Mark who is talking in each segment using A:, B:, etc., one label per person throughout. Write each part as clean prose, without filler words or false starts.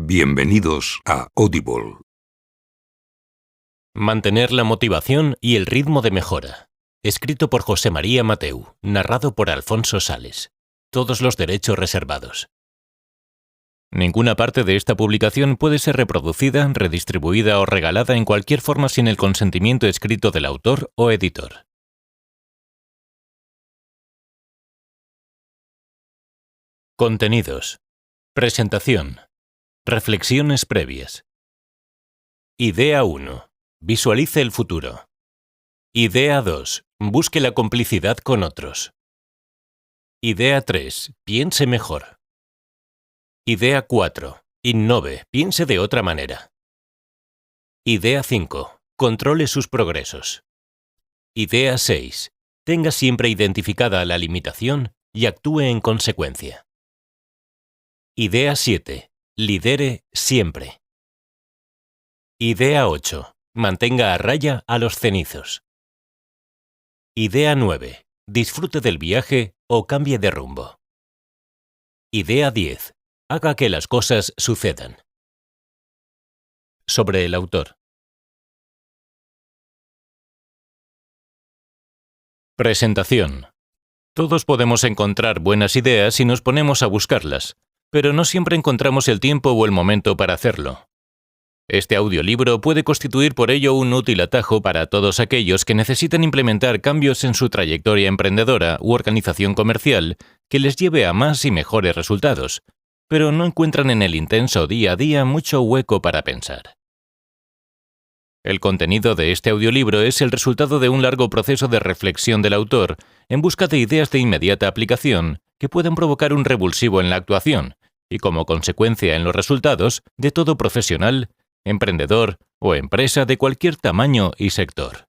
A: Bienvenidos a Audible.
B: Mantener la motivación y el ritmo de mejora. Escrito por José María Mateu, narrado por Alfonso Sales. Todos los derechos reservados. Ninguna parte de esta publicación puede ser reproducida, redistribuida o regalada en cualquier forma sin el consentimiento escrito del autor o editor. Contenidos. Presentación. Reflexiones previas. Idea 1. Visualice el futuro. Idea 2. Busque la complicidad con otros. Idea 3. Piense mejor. Idea 4. Innove, piense de otra manera. Idea 5. Controle sus progresos. Idea 6. Tenga siempre identificada la limitación y actúe en consecuencia. Idea 7. Lidere siempre. Idea 8. Mantenga a raya a los cenizos. Idea 9. Disfrute del viaje o cambie de rumbo. Idea 10. Haga que las cosas sucedan. Sobre el autor. Presentación. Todos podemos encontrar buenas ideas si nos ponemos a buscarlas, pero no siempre encontramos el tiempo o el momento para hacerlo. Este audiolibro puede constituir por ello un útil atajo para todos aquellos que necesitan implementar cambios en su trayectoria emprendedora u organización comercial que les lleve a más y mejores resultados, pero no encuentran en el intenso día a día mucho hueco para pensar. El contenido de este audiolibro es el resultado de un largo proceso de reflexión del autor en busca de ideas de inmediata aplicación que puedan provocar un revulsivo en la actuación y como consecuencia en los resultados de todo profesional, emprendedor o empresa de cualquier tamaño y sector.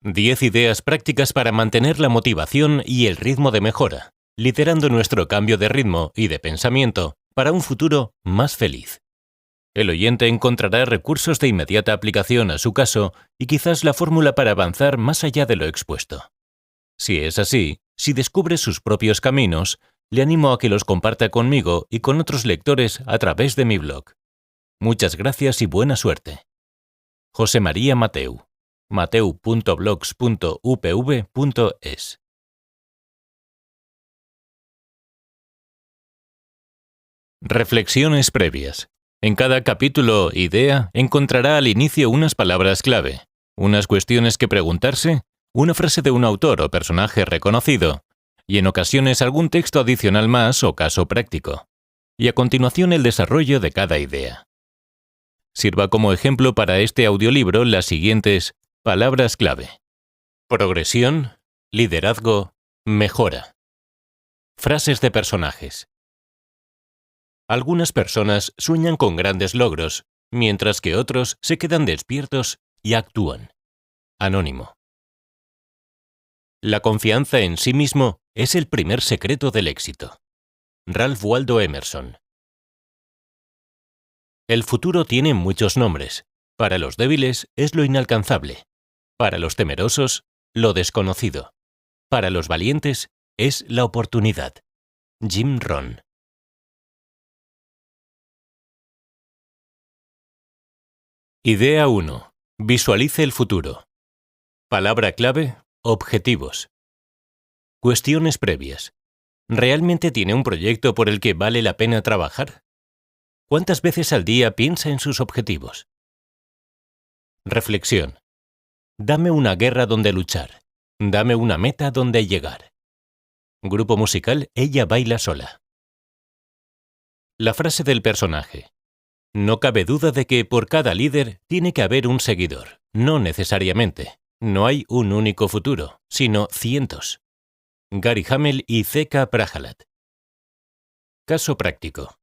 B: 10 ideas prácticas para mantener la motivación y el ritmo de mejora, liderando nuestro cambio de ritmo y de pensamiento para un futuro más feliz. El oyente encontrará recursos de inmediata aplicación a su caso y quizás la fórmula para avanzar más allá de lo expuesto. Si es así, si descubre sus propios caminos, le animo a que los comparta conmigo y con otros lectores a través de mi blog. Muchas gracias y buena suerte. José María Mateu. mateu.blogs.upv.es. Reflexiones previas. En cada capítulo idea encontrará al inicio unas palabras clave, unas cuestiones que preguntarse, una frase de un autor o personaje reconocido, y en ocasiones algún texto adicional más o caso práctico. Y a continuación el desarrollo de cada idea. Sirva como ejemplo para este audiolibro las siguientes palabras clave. Progresión, liderazgo, mejora. Frases de personajes. Algunas personas sueñan con grandes logros, mientras que otros se quedan despiertos y actúan. Anónimo. La confianza en sí mismo es el primer secreto del éxito. Ralph Waldo Emerson. El futuro tiene muchos nombres. Para los débiles es lo inalcanzable. Para los temerosos, lo desconocido. Para los valientes es la oportunidad. Jim Rohn. Idea 1. Visualice el futuro. Palabra clave: objetivos. Cuestiones previas. ¿Realmente tiene un proyecto por el que vale la pena trabajar? ¿Cuántas veces al día piensa en sus objetivos? Reflexión. Dame una guerra donde luchar. Dame una meta donde llegar. Grupo musical Ella baila sola. La frase del personaje. No cabe duda de que por cada líder tiene que haber un seguidor. No necesariamente. No hay un único futuro, sino cientos. Gary Hamel y C.K. Prahalad. Caso práctico.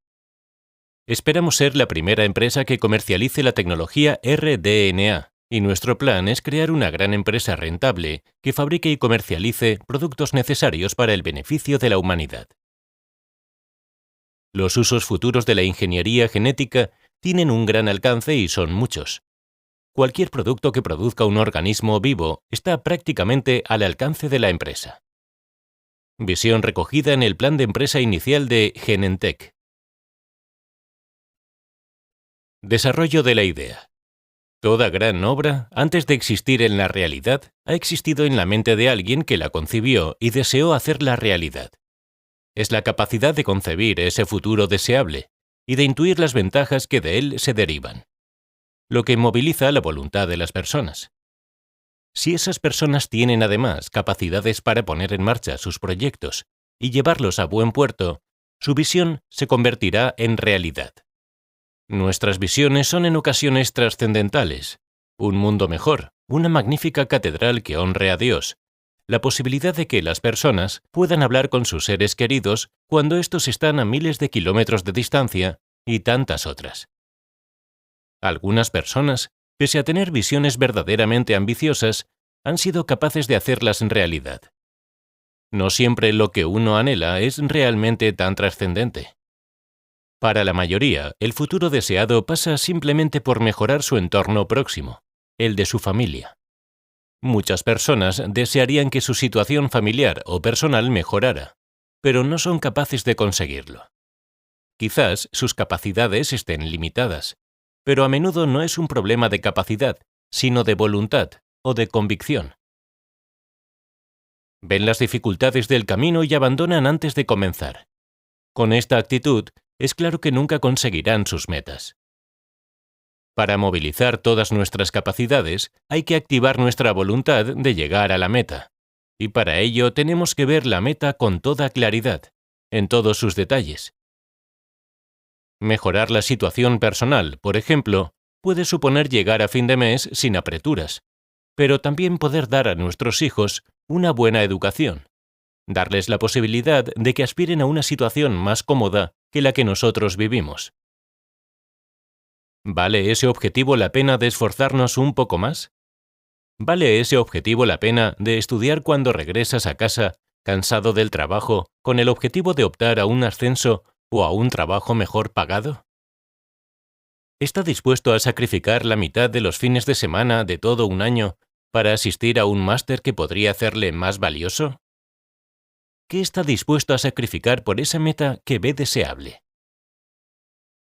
B: Esperamos ser la primera empresa que comercialice la tecnología rDNA, y nuestro plan es crear una gran empresa rentable que fabrique y comercialice productos necesarios para el beneficio de la humanidad. Los usos futuros de la ingeniería genética tienen un gran alcance y son muchos. Cualquier producto que produzca un organismo vivo está prácticamente al alcance de la empresa. Visión recogida en el plan de empresa inicial de Genentech. Desarrollo de la idea. Toda gran obra, antes de existir en la realidad, ha existido en la mente de alguien que la concibió y deseó hacerla realidad. Es la capacidad de concebir ese futuro deseable y de intuir las ventajas que de él se derivan, lo que moviliza la voluntad de las personas. Si esas personas tienen además capacidades para poner en marcha sus proyectos y llevarlos a buen puerto, su visión se convertirá en realidad. Nuestras visiones son en ocasiones trascendentales, un mundo mejor, una magnífica catedral que honre a Dios, la posibilidad de que las personas puedan hablar con sus seres queridos cuando estos están a miles de kilómetros de distancia y tantas otras. Algunas personas, pese a tener visiones verdaderamente ambiciosas, han sido capaces de hacerlas en realidad. No siempre lo que uno anhela es realmente tan trascendente. Para la mayoría, el futuro deseado pasa simplemente por mejorar su entorno próximo, el de su familia. Muchas personas desearían que su situación familiar o personal mejorara, pero no son capaces de conseguirlo. Quizás sus capacidades estén limitadas, pero a menudo no es un problema de capacidad, sino de voluntad o de convicción. Ven las dificultades del camino y abandonan antes de comenzar. Con esta actitud, es claro que nunca conseguirán sus metas. Para movilizar todas nuestras capacidades, hay que activar nuestra voluntad de llegar a la meta, y para ello tenemos que ver la meta con toda claridad, en todos sus detalles. Mejorar la situación personal, por ejemplo, puede suponer llegar a fin de mes sin apreturas, pero también poder dar a nuestros hijos una buena educación, darles la posibilidad de que aspiren a una situación más cómoda que la que nosotros vivimos. ¿Vale ese objetivo la pena de esforzarnos un poco más? ¿Vale ese objetivo la pena de estudiar cuando regresas a casa, cansado del trabajo, con el objetivo de optar a un ascenso o a un trabajo mejor pagado? ¿Está dispuesto a sacrificar la mitad de los fines de semana de todo un año para asistir a un máster que podría hacerle más valioso? ¿Qué está dispuesto a sacrificar por esa meta que ve deseable?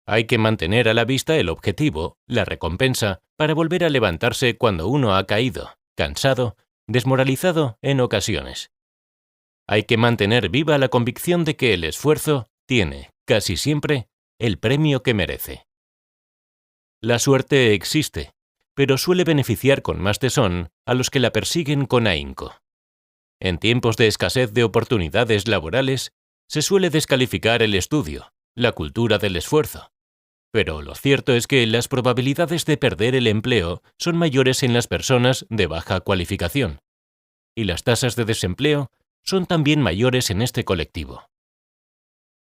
B: Hay que mantener a la vista el objetivo, la recompensa, para volver a levantarse cuando uno ha caído, cansado, desmoralizado en ocasiones. Hay que mantener viva la convicción de que el esfuerzo tiene, casi siempre, el premio que merece. La suerte existe, pero suele beneficiar con más tesón a los que la persiguen con ahínco. En tiempos de escasez de oportunidades laborales, se suele descalificar el estudio, la cultura del esfuerzo. Pero lo cierto es que las probabilidades de perder el empleo son mayores en las personas de baja cualificación, y las tasas de desempleo son también mayores en este colectivo.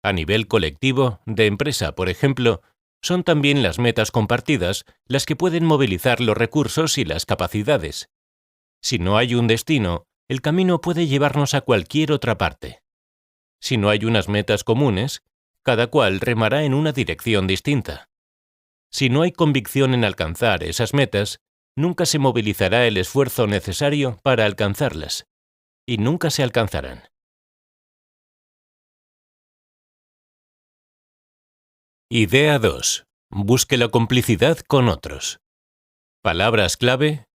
B: A nivel colectivo, de empresa, por ejemplo, son también las metas compartidas las que pueden movilizar los recursos y las capacidades. Si no hay un destino, el camino puede llevarnos a cualquier otra parte. Si no hay unas metas comunes, cada cual remará en una dirección distinta. Si no hay convicción en alcanzar esas metas, nunca se movilizará el esfuerzo necesario para alcanzarlas, y nunca se alcanzarán. Idea 2. Busque la complicidad con otros. Palabras clave: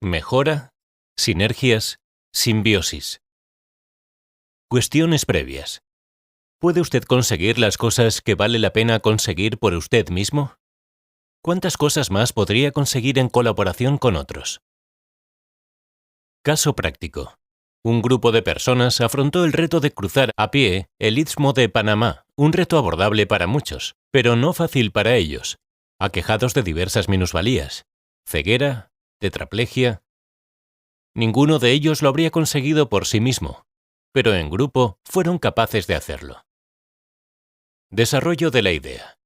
B: mejora, sinergias, simbiosis. Cuestiones previas. ¿Puede usted conseguir las cosas que vale la pena conseguir por usted mismo? ¿Cuántas cosas más podría conseguir en colaboración con otros? Caso práctico. Un grupo de personas afrontó el reto de cruzar a pie el Istmo de Panamá, un reto abordable para muchos, pero no fácil para ellos, aquejados de diversas minusvalías: ceguera, tetraplegia. Ninguno de ellos lo habría conseguido por sí mismo, pero en grupo fueron capaces de hacerlo. Desarrollo de la idea.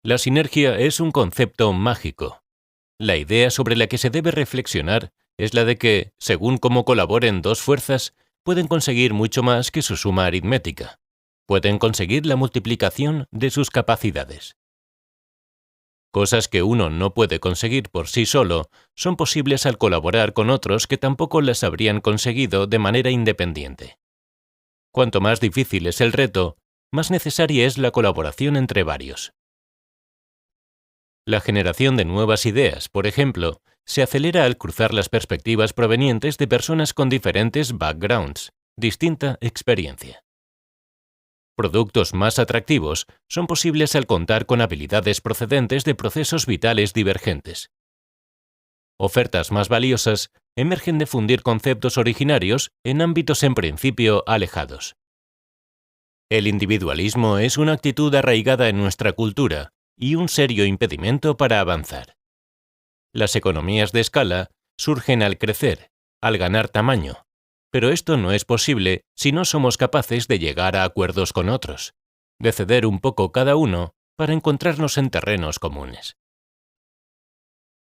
B: La sinergia es un concepto mágico. La idea sobre la que se debe reflexionar es la de que, según cómo colaboren dos fuerzas, pueden conseguir mucho más que su suma aritmética. Pueden conseguir la multiplicación de sus capacidades. Cosas que uno no puede conseguir por sí solo son posibles al colaborar con otros que tampoco las habrían conseguido de manera independiente. Cuanto más difícil es el reto, más necesaria es la colaboración entre varios. La generación de nuevas ideas, por ejemplo, se acelera al cruzar las perspectivas provenientes de personas con diferentes backgrounds, distinta experiencia. Productos más atractivos son posibles al contar con habilidades procedentes de procesos vitales divergentes. Ofertas más valiosas emergen de fundir conceptos originarios en ámbitos en principio alejados. El individualismo es una actitud arraigada en nuestra cultura y un serio impedimento para avanzar. Las economías de escala surgen al crecer, al ganar tamaño, pero esto no es posible si no somos capaces de llegar a acuerdos con otros, de ceder un poco cada uno para encontrarnos en terrenos comunes.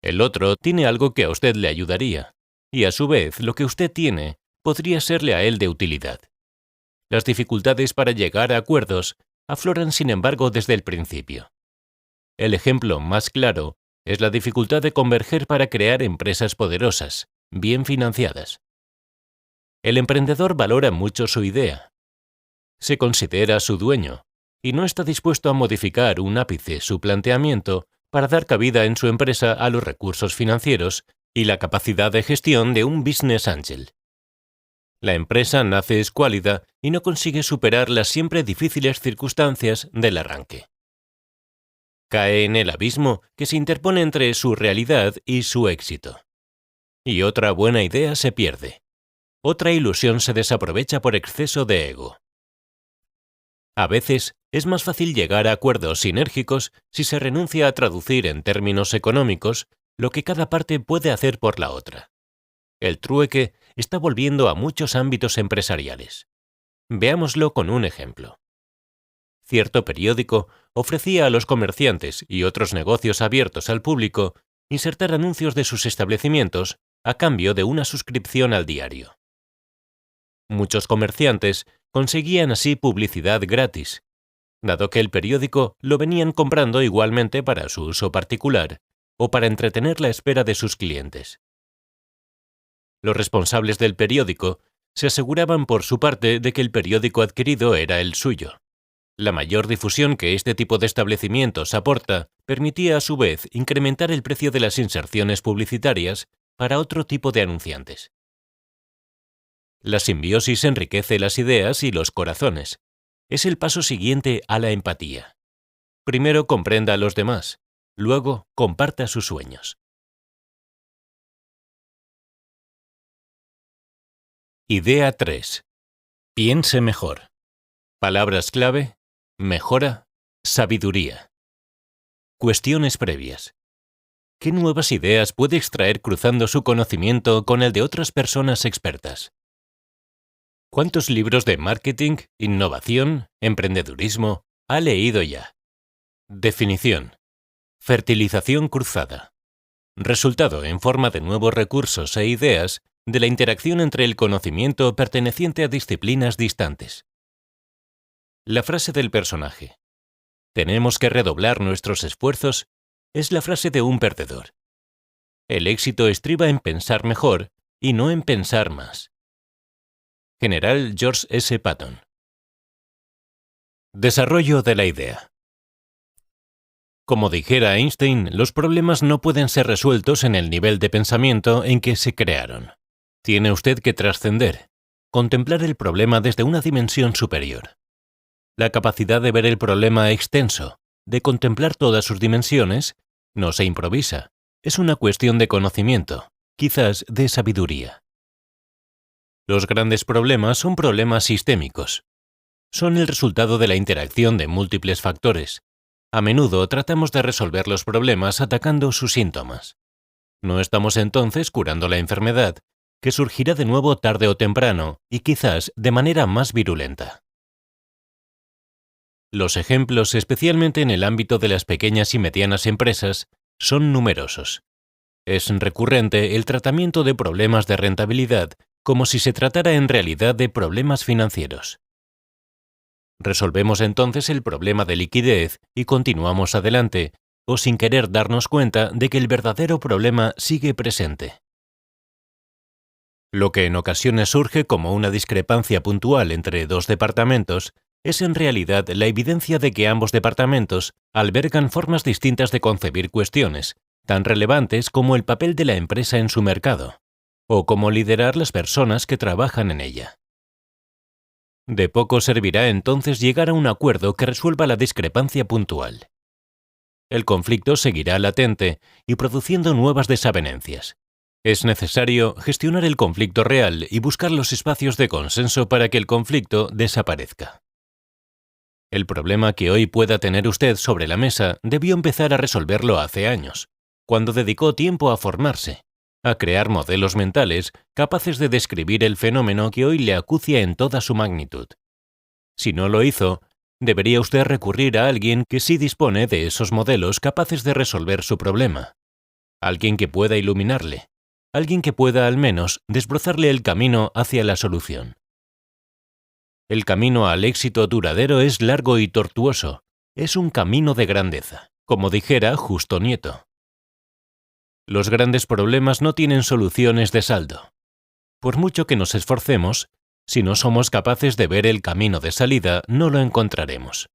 B: El otro tiene algo que a usted le ayudaría, y a su vez lo que usted tiene podría serle a él de utilidad. Las dificultades para llegar a acuerdos afloran sin embargo desde el principio. El ejemplo más claro es la dificultad de converger para crear empresas poderosas, bien financiadas. El emprendedor valora mucho su idea. Se considera su dueño y no está dispuesto a modificar un ápice su planteamiento para dar cabida en su empresa a los recursos financieros y la capacidad de gestión de un business angel. La empresa nace escuálida y no consigue superar las siempre difíciles circunstancias del arranque. Cae en el abismo que se interpone entre su realidad y su éxito. Y otra buena idea se pierde. Otra ilusión se desaprovecha por exceso de ego. A veces es más fácil llegar a acuerdos sinérgicos si se renuncia a traducir en términos económicos lo que cada parte puede hacer por la otra. El trueque está volviendo a muchos ámbitos empresariales. Veámoslo con un ejemplo. Cierto periódico ofrecía a los comerciantes y otros negocios abiertos al público insertar anuncios de sus establecimientos a cambio de una suscripción al diario. Muchos comerciantes conseguían así publicidad gratis, dado que el periódico lo venían comprando igualmente para su uso particular o para entretener la espera de sus clientes. Los responsables del periódico se aseguraban por su parte de que el periódico adquirido era el suyo. La mayor difusión que este tipo de establecimientos aporta permitía a su vez incrementar el precio de las inserciones publicitarias para otro tipo de anunciantes. La simbiosis enriquece las ideas y los corazones. Es el paso siguiente a la empatía. Primero comprenda a los demás, luego comparta sus sueños. Idea 3. Piense mejor. Palabras clave: mejora, sabiduría. Cuestiones previas. ¿Qué nuevas ideas puede extraer cruzando su conocimiento con el de otras personas expertas? ¿Cuántos libros de marketing, innovación, emprendedurismo ha leído ya? Definición: fertilización cruzada. Resultado en forma de nuevos recursos e ideas de la interacción entre el conocimiento perteneciente a disciplinas distantes. La frase del personaje: tenemos que redoblar nuestros esfuerzos, es la frase de un perdedor. El éxito estriba en pensar mejor y no en pensar más. General George S. Patton. Desarrollo de la idea. Como dijera Einstein, los problemas no pueden ser resueltos en el nivel de pensamiento en que se crearon. Tiene usted que trascender, contemplar el problema desde una dimensión superior. La capacidad de ver el problema extenso, de contemplar todas sus dimensiones, no se improvisa, es una cuestión de conocimiento, quizás de sabiduría. Los grandes problemas son problemas sistémicos. Son el resultado de la interacción de múltiples factores. A menudo tratamos de resolver los problemas atacando sus síntomas. No estamos entonces curando la enfermedad, que surgirá de nuevo tarde o temprano y quizás de manera más virulenta. Los ejemplos, especialmente en el ámbito de las pequeñas y medianas empresas, son numerosos. Es recurrente el tratamiento de problemas de rentabilidad como si se tratara en realidad de problemas financieros. Resolvemos entonces el problema de liquidez y continuamos adelante, o sin querer darnos cuenta de que el verdadero problema sigue presente. Lo que en ocasiones surge como una discrepancia puntual entre dos departamentos es en realidad la evidencia de que ambos departamentos albergan formas distintas de concebir cuestiones, tan relevantes como el papel de la empresa en su mercado, o cómo liderar las personas que trabajan en ella. De poco servirá entonces llegar a un acuerdo que resuelva la discrepancia puntual. El conflicto seguirá latente y produciendo nuevas desavenencias. Es necesario gestionar el conflicto real y buscar los espacios de consenso para que el conflicto desaparezca. El problema que hoy pueda tener usted sobre la mesa debió empezar a resolverlo hace años, cuando dedicó tiempo a formarse, a crear modelos mentales capaces de describir el fenómeno que hoy le acucia en toda su magnitud. Si no lo hizo, debería usted recurrir a alguien que sí dispone de esos modelos capaces de resolver su problema, alguien que pueda iluminarle, alguien que pueda al menos desbrozarle el camino hacia la solución. El camino al éxito duradero es largo y tortuoso, es un camino de grandeza, como dijera Justo Nieto. Los grandes problemas no tienen soluciones de saldo. Por mucho que nos esforcemos, si no somos capaces de ver el camino de salida, no lo encontraremos.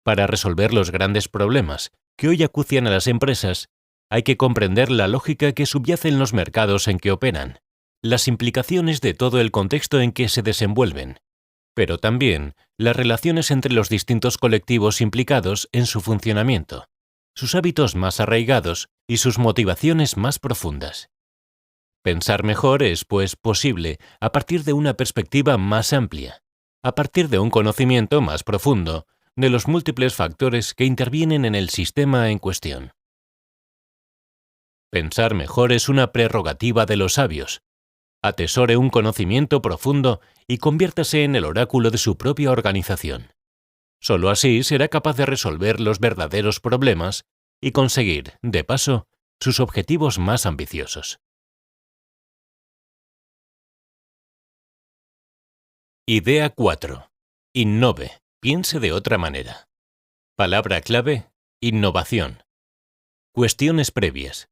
B: Para resolver los grandes problemas que hoy acucian a las empresas, hay que comprender la lógica que subyace en los mercados en que operan, las implicaciones de todo el contexto en que se desenvuelven, pero también las relaciones entre los distintos colectivos implicados en su funcionamiento, sus hábitos más arraigados y sus motivaciones más profundas. Pensar mejor es, pues, posible a partir de una perspectiva más amplia, a partir de un conocimiento más profundo de los múltiples factores que intervienen en el sistema en cuestión. Pensar mejor es una prerrogativa de los sabios. Atesore un conocimiento profundo y conviértase en el oráculo de su propia organización. Solo así será capaz de resolver los verdaderos problemas y conseguir, de paso, sus objetivos más ambiciosos. Idea 4. Innove. Piense de otra manera. Palabra clave: innovación. Cuestiones previas.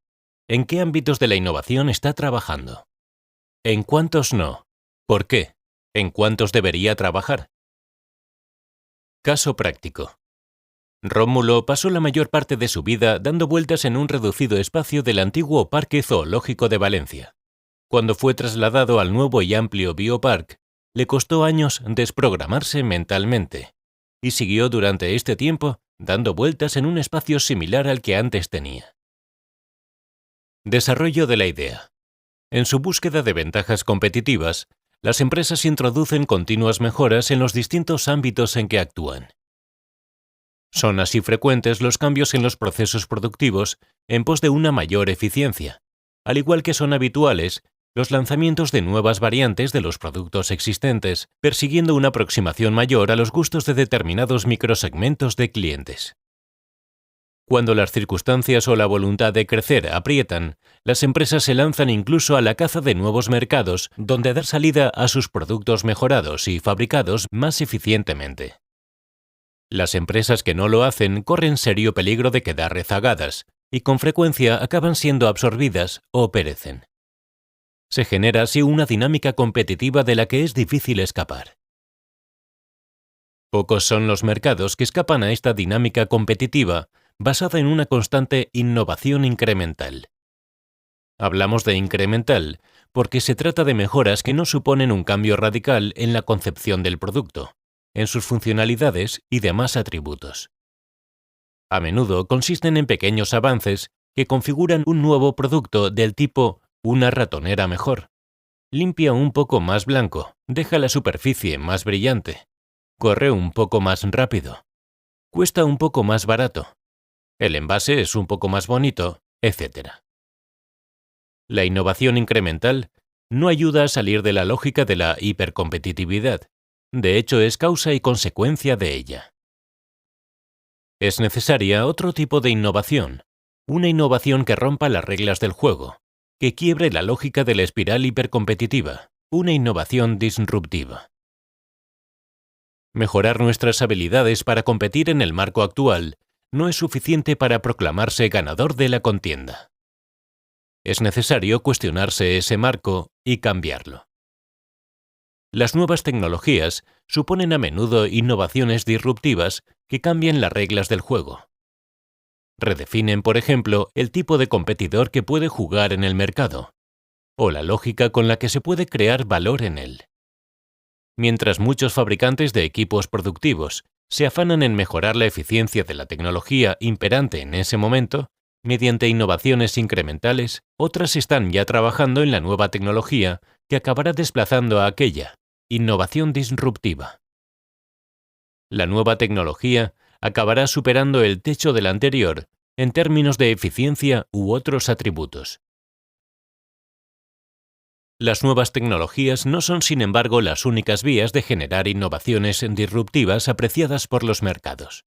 B: ¿En qué ámbitos de la innovación está trabajando? ¿En cuántos no? ¿Por qué? ¿En cuántos debería trabajar? Caso práctico. Rómulo pasó la mayor parte de su vida dando vueltas en un reducido espacio del antiguo Parque Zoológico de Valencia. Cuando fue trasladado al nuevo y amplio Biopark, le costó años desprogramarse mentalmente, y siguió durante este tiempo dando vueltas en un espacio similar al que antes tenía. Desarrollo de la idea. En su búsqueda de ventajas competitivas, las empresas introducen continuas mejoras en los distintos ámbitos en que actúan. Son así frecuentes los cambios en los procesos productivos en pos de una mayor eficiencia, al igual que son habituales los lanzamientos de nuevas variantes de los productos existentes, persiguiendo una aproximación mayor a los gustos de determinados microsegmentos de clientes. Cuando las circunstancias o la voluntad de crecer aprietan, las empresas se lanzan incluso a la caza de nuevos mercados donde dar salida a sus productos mejorados y fabricados más eficientemente. Las empresas que no lo hacen corren serio peligro de quedar rezagadas y con frecuencia acaban siendo absorbidas o perecen. Se genera así una dinámica competitiva de la que es difícil escapar. Pocos son los mercados que escapan a esta dinámica competitiva basada en una constante innovación incremental. Hablamos de incremental porque se trata de mejoras que no suponen un cambio radical en la concepción del producto, en sus funcionalidades y demás atributos. A menudo consisten en pequeños avances que configuran un nuevo producto del tipo una ratonera mejor. Limpia un poco más blanco, deja la superficie más brillante, corre un poco más rápido, cuesta un poco más barato, el envase es un poco más bonito, etc. La innovación incremental no ayuda a salir de la lógica de la hipercompetitividad. De hecho, es causa y consecuencia de ella. Es necesaria otro tipo de innovación, una innovación que rompa las reglas del juego, que quiebre la lógica de la espiral hipercompetitiva, una innovación disruptiva. Mejorar nuestras habilidades para competir en el marco actual no es suficiente para proclamarse ganador de la contienda. Es necesario cuestionarse ese marco y cambiarlo. Las nuevas tecnologías suponen a menudo innovaciones disruptivas que cambian las reglas del juego. Redefinen, por ejemplo, el tipo de competidor que puede jugar en el mercado, o la lógica con la que se puede crear valor en él. Mientras muchos fabricantes de equipos productivos se afanan en mejorar la eficiencia de la tecnología imperante en ese momento, mediante innovaciones incrementales, otras están ya trabajando en la nueva tecnología que acabará desplazando a aquella, innovación disruptiva. La nueva tecnología acabará superando el techo de la anterior en términos de eficiencia u otros atributos. Las nuevas tecnologías no son, sin embargo, las únicas vías de generar innovaciones disruptivas apreciadas por los mercados.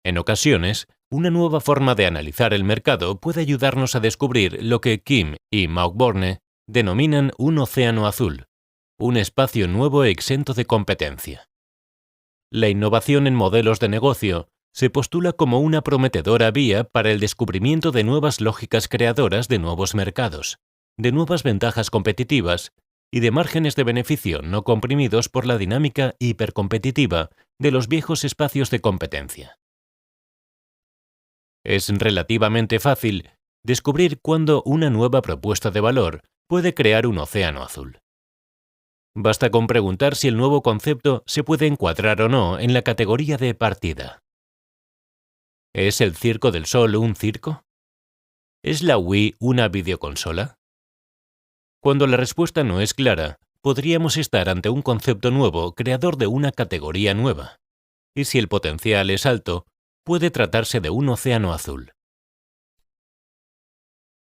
B: En ocasiones, una nueva forma de analizar el mercado puede ayudarnos a descubrir lo que Kim y Mauborgne denominan un océano azul, un espacio nuevo exento de competencia. La innovación en modelos de negocio se postula como una prometedora vía para el descubrimiento de nuevas lógicas creadoras de nuevos mercados, de nuevas ventajas competitivas y de márgenes de beneficio no comprimidos por la dinámica hipercompetitiva de los viejos espacios de competencia. Es relativamente fácil descubrir cuándo una nueva propuesta de valor puede crear un océano azul. Basta con preguntar si el nuevo concepto se puede encuadrar o no en la categoría de partida. ¿Es el Circo del Sol un circo? ¿Es la Wii una videoconsola? Cuando la respuesta no es clara, podríamos estar ante un concepto nuevo creador de una categoría nueva. Y si el potencial es alto, puede tratarse de un océano azul.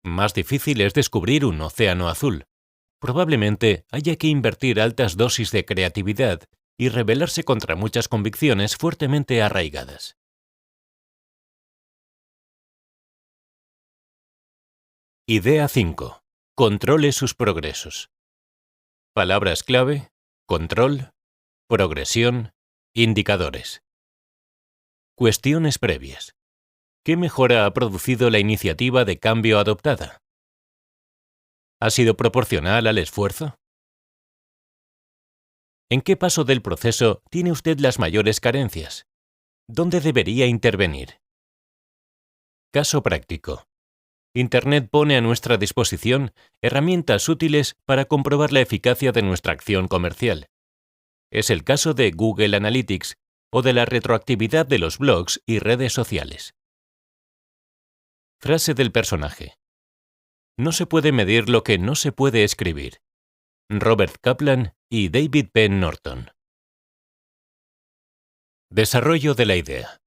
B: Más difícil es descubrir un océano azul. Probablemente haya que invertir altas dosis de creatividad y rebelarse contra muchas convicciones fuertemente arraigadas. Idea 5. Controle sus progresos. Palabras clave: control, progresión, indicadores. Cuestiones previas. ¿Qué mejora ha producido la iniciativa de cambio adoptada? ¿Ha sido proporcional al esfuerzo? ¿En qué paso del proceso tiene usted las mayores carencias? ¿Dónde debería intervenir? Caso práctico. Internet pone a nuestra disposición herramientas útiles para comprobar la eficacia de nuestra acción comercial. Es el caso de Google Analytics o de la retroactividad de los blogs y redes sociales. Frase del personaje. No se puede medir lo que no se puede escribir. Robert Kaplan y David Penn Norton. Desarrollo de la idea.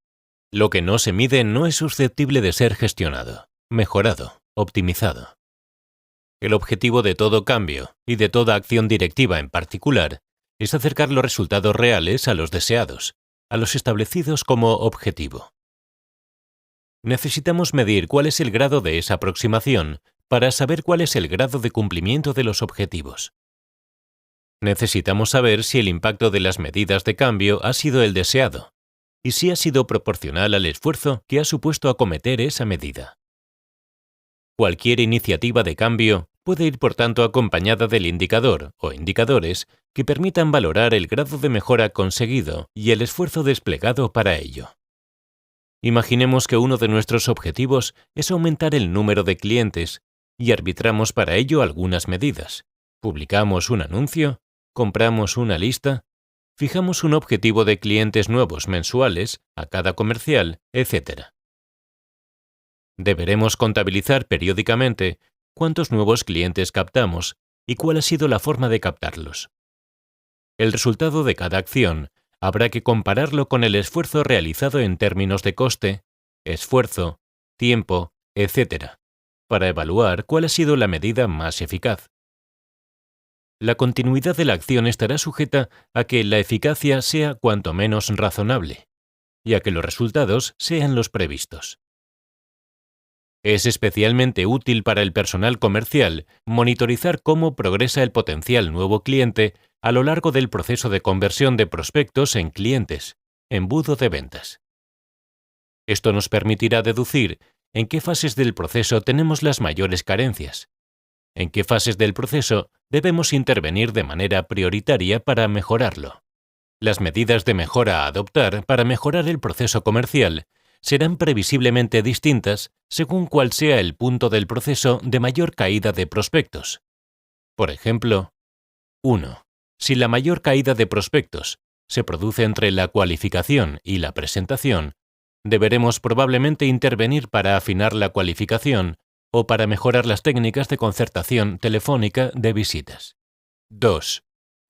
B: Lo que no se mide no es susceptible de ser gestionado, mejorado, optimizado. El objetivo de todo cambio, y de toda acción directiva en particular, es acercar los resultados reales a los deseados, a los establecidos como objetivo. Necesitamos medir cuál es el grado de esa aproximación para saber cuál es el grado de cumplimiento de los objetivos. Necesitamos saber si el impacto de las medidas de cambio ha sido el deseado, y si ha sido proporcional al esfuerzo que ha supuesto acometer esa medida. Cualquier iniciativa de cambio puede ir por tanto acompañada del indicador o indicadores que permitan valorar el grado de mejora conseguido y el esfuerzo desplegado para ello. Imaginemos que uno de nuestros objetivos es aumentar el número de clientes y arbitramos para ello algunas medidas. Publicamos un anuncio, compramos una lista, fijamos un objetivo de clientes nuevos mensuales a cada comercial, etc. Deberemos contabilizar periódicamente cuántos nuevos clientes captamos y cuál ha sido la forma de captarlos. El resultado de cada acción habrá que compararlo con el esfuerzo realizado en términos de coste, esfuerzo, tiempo, etc., para evaluar cuál ha sido la medida más eficaz. La continuidad de la acción estará sujeta a que la eficacia sea cuanto menos razonable y a que los resultados sean los previstos. Es especialmente útil para el personal comercial monitorizar cómo progresa el potencial nuevo cliente a lo largo del proceso de conversión de prospectos en clientes, embudo de ventas. Esto nos permitirá deducir en qué fases del proceso tenemos las mayores carencias, en qué fases del proceso debemos intervenir de manera prioritaria para mejorarlo. Las medidas de mejora a adoptar para mejorar el proceso comercial serán previsiblemente distintas según cuál sea el punto del proceso de mayor caída de prospectos. Por ejemplo, 1. Si la mayor caída de prospectos se produce entre la cualificación y la presentación, deberemos probablemente intervenir para afinar la cualificación o para mejorar las técnicas de concertación telefónica de visitas. 2.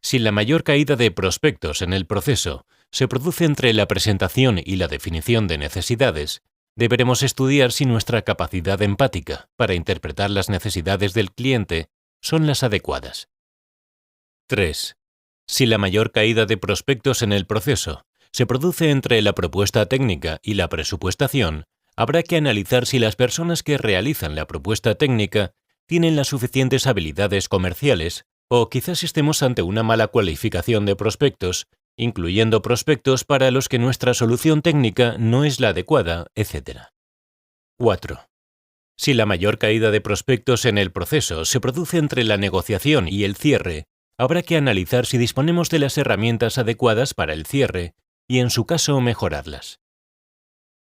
B: Si la mayor caída de prospectos en el proceso se produce entre la presentación y la definición de necesidades, deberemos estudiar si nuestra capacidad empática para interpretar las necesidades del cliente son las adecuadas. 3. Si la mayor caída de prospectos en el proceso se produce entre la propuesta técnica y la presupuestación, habrá que analizar si las personas que realizan la propuesta técnica tienen las suficientes habilidades comerciales o quizás estemos ante una mala cualificación de prospectos, incluyendo prospectos para los que nuestra solución técnica no es la adecuada, etc. 4. Si la mayor caída de prospectos en el proceso se produce entre la negociación y el cierre, habrá que analizar si disponemos de las herramientas adecuadas para el cierre y, en su caso, mejorarlas.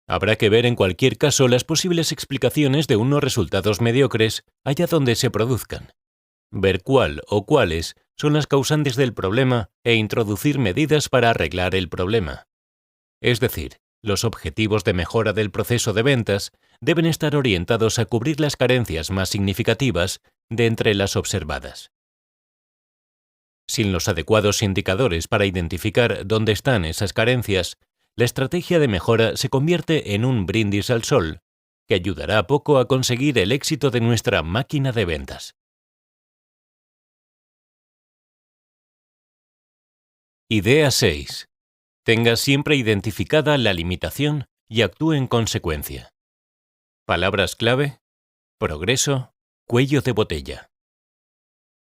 B: Habrá que ver en cualquier caso las posibles explicaciones de unos resultados mediocres allá donde se produzcan, ver cuál o cuáles son las causantes del problema e introducir medidas para arreglar el problema. Es decir, los objetivos de mejora del proceso de ventas deben estar orientados a cubrir las carencias más significativas de entre las observadas. Sin los adecuados indicadores para identificar dónde están esas carencias, la estrategia de mejora se convierte en un brindis al sol, que ayudará poco a conseguir el éxito de nuestra máquina de ventas. Idea 6. Tenga siempre identificada la limitación y actúe en consecuencia. Palabras clave: progreso, cuello de botella.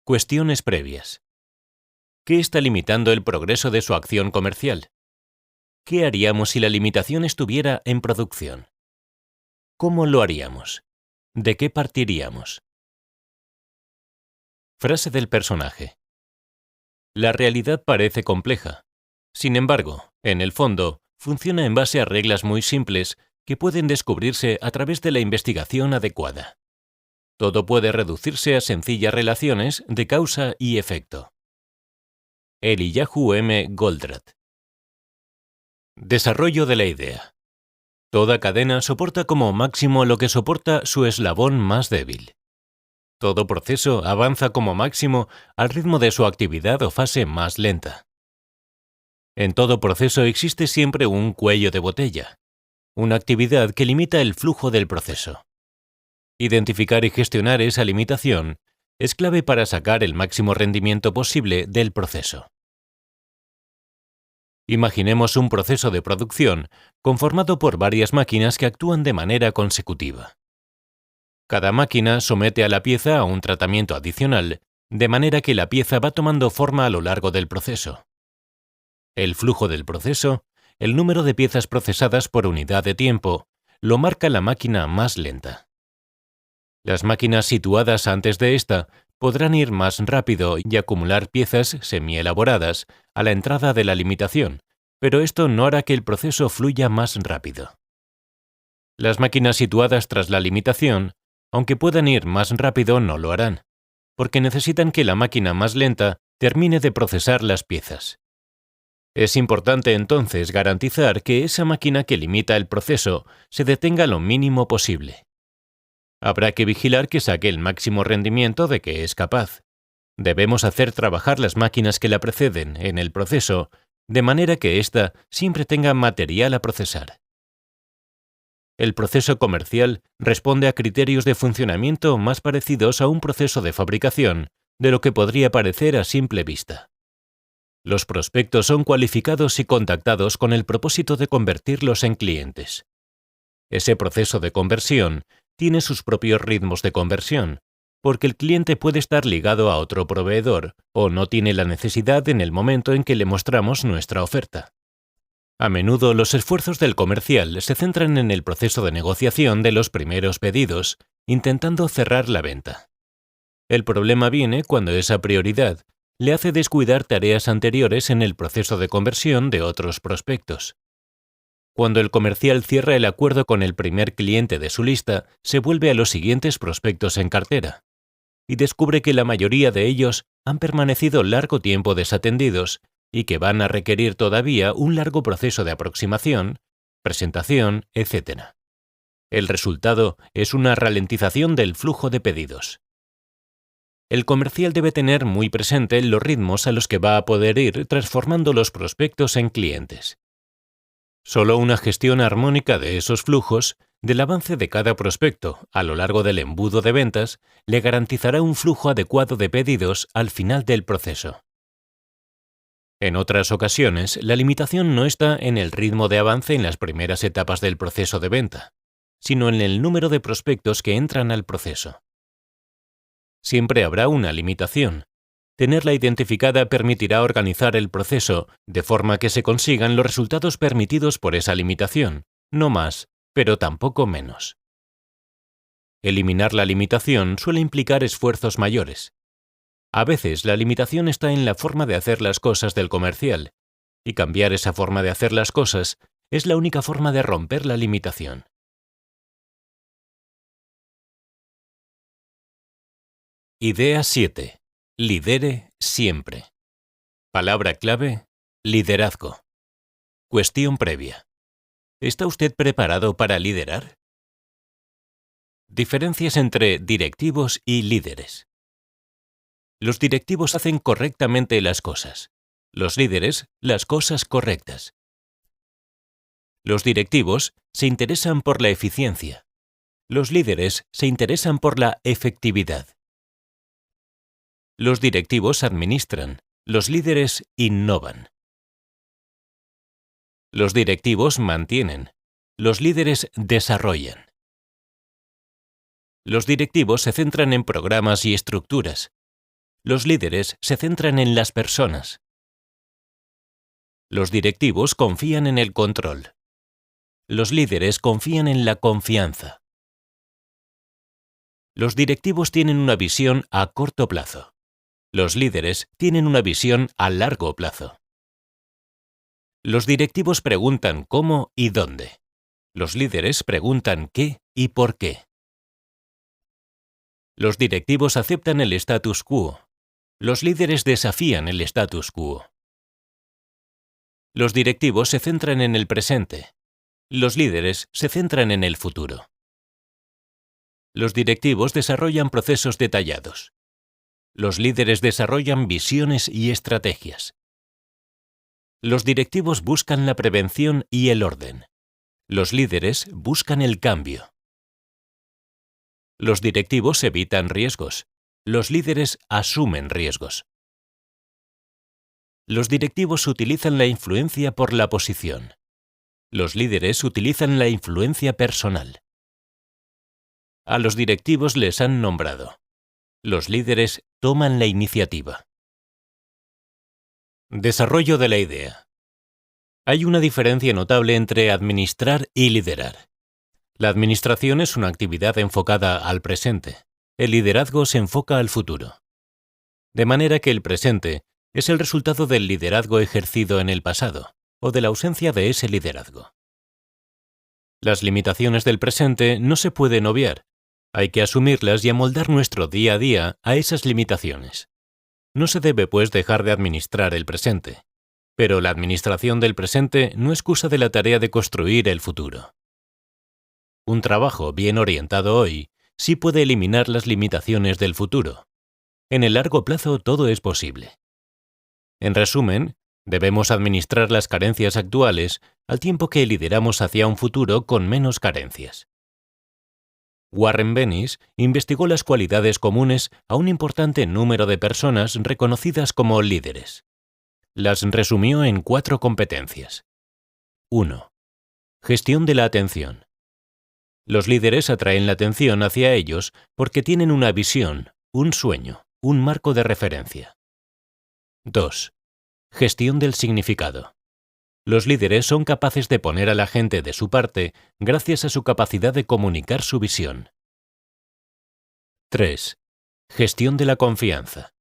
B: Cuestiones previas. ¿Qué está limitando el progreso de su acción comercial? ¿Qué haríamos si la limitación estuviera en producción? ¿Cómo lo haríamos? ¿De qué partiríamos? Frase del personaje. La realidad parece compleja. Sin embargo, en el fondo, funciona en base a reglas muy simples que pueden descubrirse a través de la investigación adecuada. Todo puede reducirse a sencillas relaciones de causa y efecto. Eliyahu M. Goldratt. Desarrollo de la idea. Toda cadena soporta como máximo lo que soporta su eslabón más débil. Todo proceso avanza como máximo al ritmo de su actividad o fase más lenta. En todo proceso existe siempre un cuello de botella, una actividad que limita el flujo del proceso. Identificar y gestionar esa limitación es clave para sacar el máximo rendimiento posible del proceso. Imaginemos un proceso de producción conformado por varias máquinas que actúan de manera consecutiva. Cada máquina somete a la pieza a un tratamiento adicional, de manera que la pieza va tomando forma a lo largo del proceso. El flujo del proceso, el número de piezas procesadas por unidad de tiempo, lo marca la máquina más lenta. Las máquinas situadas antes de esta podrán ir más rápido y acumular piezas semi-elaboradas a la entrada de la limitación, pero esto no hará que el proceso fluya más rápido. Las máquinas situadas tras la limitación, aunque puedan ir más rápido, no lo harán, porque necesitan que la máquina más lenta termine de procesar las piezas. Es importante entonces garantizar que esa máquina que limita el proceso se detenga lo mínimo posible. Habrá que vigilar que saque el máximo rendimiento de que es capaz. Debemos hacer trabajar las máquinas que la preceden en el proceso, de manera que ésta siempre tenga material a procesar. El proceso comercial responde a criterios de funcionamiento más parecidos a un proceso de fabricación de lo que podría parecer a simple vista. Los prospectos son cualificados y contactados con el propósito de convertirlos en clientes. Ese proceso de conversión tiene sus propios ritmos de conversión, porque el cliente puede estar ligado a otro proveedor o no tiene la necesidad en el momento en que le mostramos nuestra oferta. A menudo los esfuerzos del comercial se centran en el proceso de negociación de los primeros pedidos, intentando cerrar la venta. El problema viene cuando esa prioridad le hace descuidar tareas anteriores en el proceso de conversión de otros prospectos. Cuando el comercial cierra el acuerdo con el primer cliente de su lista, se vuelve a los siguientes prospectos en cartera y descubre que la mayoría de ellos han permanecido largo tiempo desatendidos y que van a requerir todavía un largo proceso de aproximación, presentación, etc. El resultado es una ralentización del flujo de pedidos. El comercial debe tener muy presente los ritmos a los que va a poder ir transformando los prospectos en clientes. Solo una gestión armónica de esos flujos, del avance de cada prospecto a lo largo del embudo de ventas, le garantizará un flujo adecuado de pedidos al final del proceso. En otras ocasiones, la limitación no está en el ritmo de avance en las primeras etapas del proceso de venta, sino en el número de prospectos que entran al proceso. Siempre habrá una limitación. Tenerla identificada permitirá organizar el proceso de forma que se consigan los resultados permitidos por esa limitación, no más, pero tampoco menos. Eliminar la limitación suele implicar esfuerzos mayores. A veces la limitación está en la forma de hacer las cosas del comercial, y cambiar esa forma de hacer las cosas es la única forma de romper la limitación. Idea 7. Lidere siempre. Palabra clave: liderazgo. Cuestión previa. ¿Está usted preparado para liderar? Diferencias entre directivos y líderes. Los directivos hacen correctamente las cosas. Los líderes, las cosas correctas. Los directivos se interesan por la eficiencia. Los líderes se interesan por la efectividad. Los directivos administran, los líderes innovan. Los directivos mantienen, los líderes desarrollan. Los directivos se centran en programas y estructuras. Los líderes se centran en las personas. Los directivos confían en el control. Los líderes confían en la confianza. Los directivos tienen una visión a corto plazo. Los líderes tienen una visión a largo plazo. Los directivos preguntan cómo y dónde. Los líderes preguntan qué y por qué. Los directivos aceptan el status quo. Los líderes desafían el status quo. Los directivos se centran en el presente. Los líderes se centran en el futuro. Los directivos desarrollan procesos detallados. Los líderes desarrollan visiones y estrategias. Los directivos buscan la prevención y el orden. Los líderes buscan el cambio. Los directivos evitan riesgos. Los líderes asumen riesgos. Los directivos utilizan la influencia por la posición. Los líderes utilizan la influencia personal. A los directivos les han nombrado. Los líderes toman la iniciativa. Desarrollo de la idea. Hay una diferencia notable entre administrar y liderar. La administración es una actividad enfocada al presente. El liderazgo se enfoca al futuro. De manera que el presente es el resultado del liderazgo ejercido en el pasado, o de la ausencia de ese liderazgo. Las limitaciones del presente no se pueden obviar. Hay que asumirlas y amoldar nuestro día a día a esas limitaciones. No se debe, pues, dejar de administrar el presente. Pero la administración del presente no excusa de la tarea de construir el futuro. Un trabajo bien orientado hoy sí puede eliminar las limitaciones del futuro. En el largo plazo todo es posible. En resumen, debemos administrar las carencias actuales al tiempo que lideramos hacia un futuro con menos carencias. Warren Bennis investigó las cualidades comunes a un importante número de personas reconocidas como líderes. Las resumió en 4 competencias. 1. Gestión de la atención. Los líderes atraen la atención hacia ellos porque tienen una visión, un sueño, un marco de referencia. 2. Gestión del significado. Los líderes son capaces de poner a la gente de su parte gracias a su capacidad de comunicar su visión. 3. Gestión de la confianza.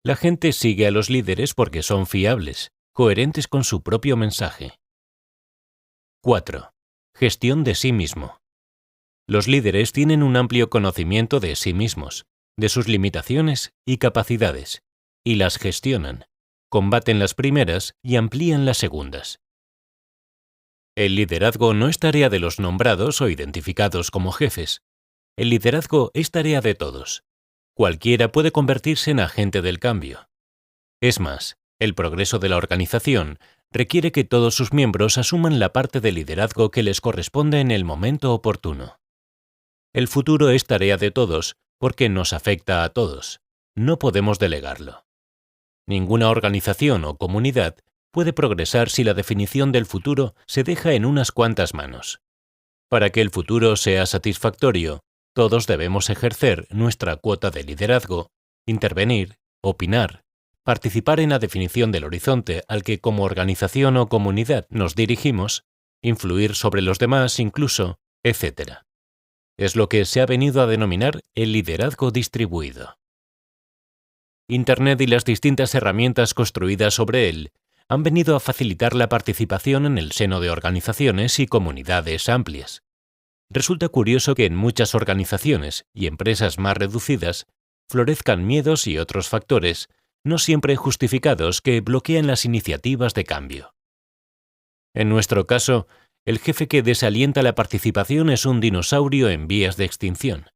B: La gente sigue a los líderes porque son fiables, coherentes con su propio mensaje. 4. Gestión de sí mismo. Los líderes tienen un amplio conocimiento de sí mismos, de sus limitaciones y capacidades, y las gestionan, combaten las primeras y amplían las segundas. El liderazgo no es tarea de los nombrados o identificados como jefes. El liderazgo es tarea de todos. Cualquiera puede convertirse en agente del cambio. Es más, el progreso de la organización requiere que todos sus miembros asuman la parte de liderazgo que les corresponde en el momento oportuno. El futuro es tarea de todos porque nos afecta a todos. No podemos delegarlo. Ninguna organización o comunidad puede progresar si la definición del futuro se deja en unas cuantas manos. Para que el futuro sea satisfactorio, todos debemos ejercer nuestra cuota de liderazgo, intervenir, opinar, participar en la definición del horizonte al que como organización o comunidad nos dirigimos, influir sobre los demás incluso, etc. Es lo que se ha venido a denominar el liderazgo distribuido. Internet y las distintas herramientas construidas sobre él han venido a facilitar la participación en el seno de organizaciones y comunidades amplias. Resulta curioso que en muchas organizaciones y empresas más reducidas florezcan miedos y otros factores, no siempre justificados, que bloquean las iniciativas de cambio. En nuestro caso, el jefe que desalienta la participación es un dinosaurio en vías de extinción.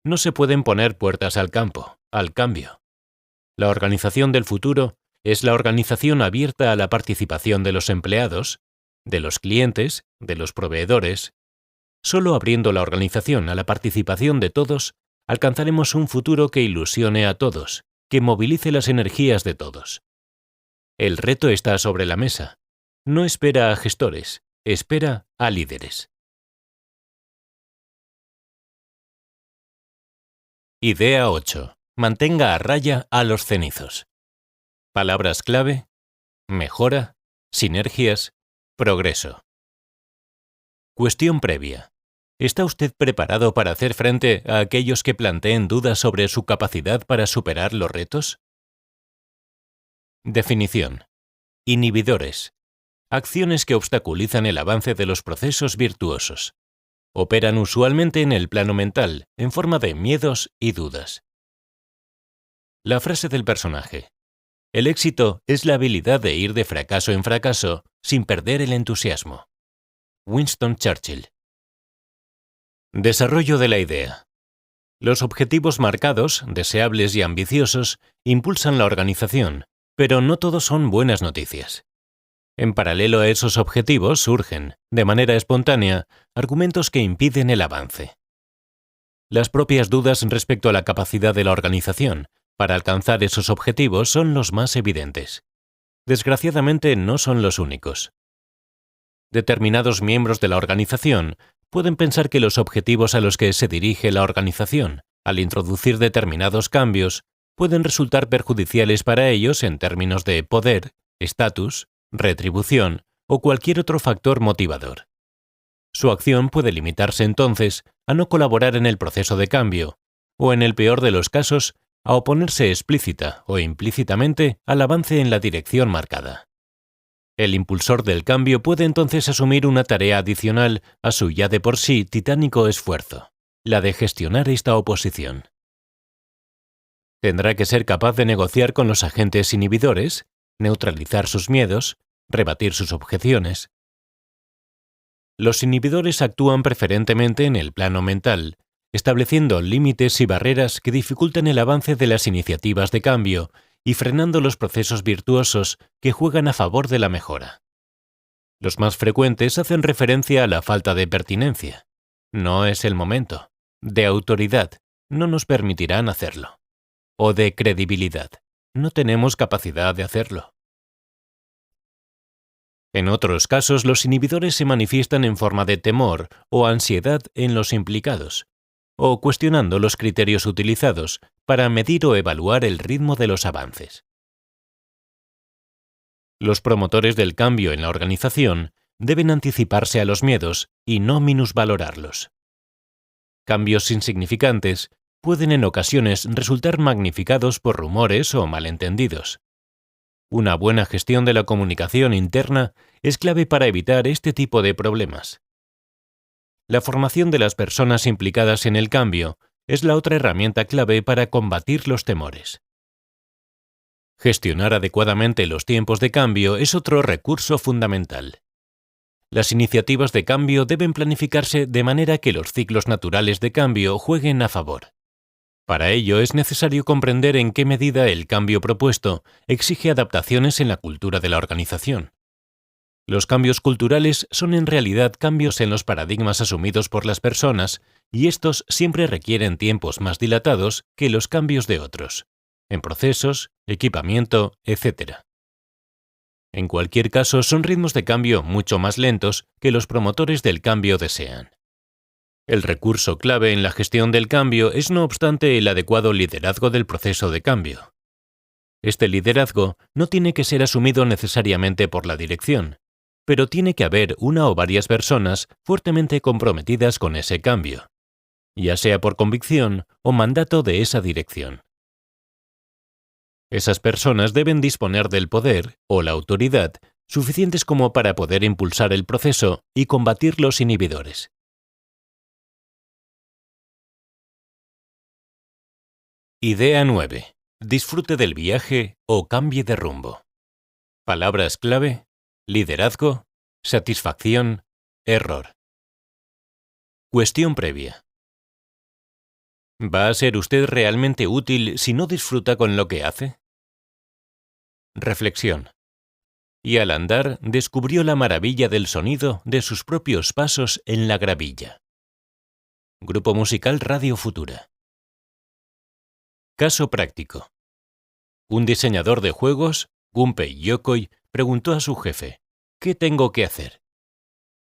B: No se pueden poner puertas al cambio. La organización del futuro es la organización abierta a la participación de los empleados, de los clientes, de los proveedores. Solo abriendo la organización a la participación de todos, alcanzaremos un futuro que ilusione a todos, que movilice las energías de todos. El reto está sobre la mesa. No espera a gestores, espera a líderes. Idea 8. Mantenga a raya a los cenizos. Palabras clave: mejora, sinergias, progreso. Cuestión previa. ¿Está usted preparado para hacer frente a aquellos que planteen dudas sobre su capacidad para superar los retos? Definición. Inhibidores. Acciones que obstaculizan el avance de los procesos virtuosos. Operan usualmente en el plano mental, en forma de miedos y dudas. La frase del personaje. El éxito es la habilidad de ir de fracaso en fracaso sin perder el entusiasmo. Winston Churchill. Desarrollo de la idea. Los objetivos marcados, deseables y ambiciosos impulsan la organización, pero no todos son buenas noticias. En paralelo a esos objetivos surgen, de manera espontánea, argumentos que impiden el avance. Las propias dudas respecto a la capacidad de la organización para alcanzar esos objetivos son los más evidentes. Desgraciadamente no son los únicos. Determinados miembros de la organización pueden pensar que los objetivos a los que se dirige la organización, al introducir determinados cambios, pueden resultar perjudiciales para ellos en términos de poder, estatus, retribución o cualquier otro factor motivador. Su acción puede limitarse entonces a no colaborar en el proceso de cambio, o en el peor de los casos, a oponerse explícita o implícitamente al avance en la dirección marcada. El impulsor del cambio puede entonces asumir una tarea adicional a su ya de por sí titánico esfuerzo, la de gestionar esta oposición. Tendrá que ser capaz de negociar con los agentes inhibidores, neutralizar sus miedos, rebatir sus objeciones. Los inhibidores actúan preferentemente en el plano mental, estableciendo límites y barreras que dificultan el avance de las iniciativas de cambio y frenando los procesos virtuosos que juegan a favor de la mejora. Los más frecuentes hacen referencia a la falta de pertinencia. No es el momento. De autoridad. No nos permitirán hacerlo. O de credibilidad. No tenemos capacidad de hacerlo. En otros casos, los inhibidores se manifiestan en forma de temor o ansiedad en los implicados, o cuestionando los criterios utilizados para medir o evaluar el ritmo de los avances. Los promotores del cambio en la organización deben anticiparse a los miedos y no minusvalorarlos. Cambios insignificantes pueden en ocasiones resultar magnificados por rumores o malentendidos. Una buena gestión de la comunicación interna es clave para evitar este tipo de problemas. La formación de las personas implicadas en el cambio es la otra herramienta clave para combatir los temores. Gestionar adecuadamente los tiempos de cambio es otro recurso fundamental. Las iniciativas de cambio deben planificarse de manera que los ciclos naturales de cambio jueguen a favor. Para ello es necesario comprender en qué medida el cambio propuesto exige adaptaciones en la cultura de la organización. Los cambios culturales son en realidad cambios en los paradigmas asumidos por las personas, y estos siempre requieren tiempos más dilatados que los cambios de otros, en procesos, equipamiento, etc. En cualquier caso, son ritmos de cambio mucho más lentos que los promotores del cambio desean. El recurso clave en la gestión del cambio es, no obstante, el adecuado liderazgo del proceso de cambio. Este liderazgo no tiene que ser asumido necesariamente por la dirección, pero tiene que haber una o varias personas fuertemente comprometidas con ese cambio, ya sea por convicción o mandato de esa dirección. Esas personas deben disponer del poder o la autoridad suficientes como para poder impulsar el proceso y combatir los inhibidores. Idea 9. Disfrute del viaje o cambie de rumbo. Palabras clave: liderazgo, satisfacción, error. Cuestión previa. ¿Va a ser usted realmente útil si no disfruta con lo que hace? Reflexión. Y al andar descubrió la maravilla del sonido de sus propios pasos en la gravilla. Grupo musical Radio Futura. Caso práctico. Un diseñador de juegos, Gunpei Yokoi, preguntó a su jefe: ¿qué tengo que hacer?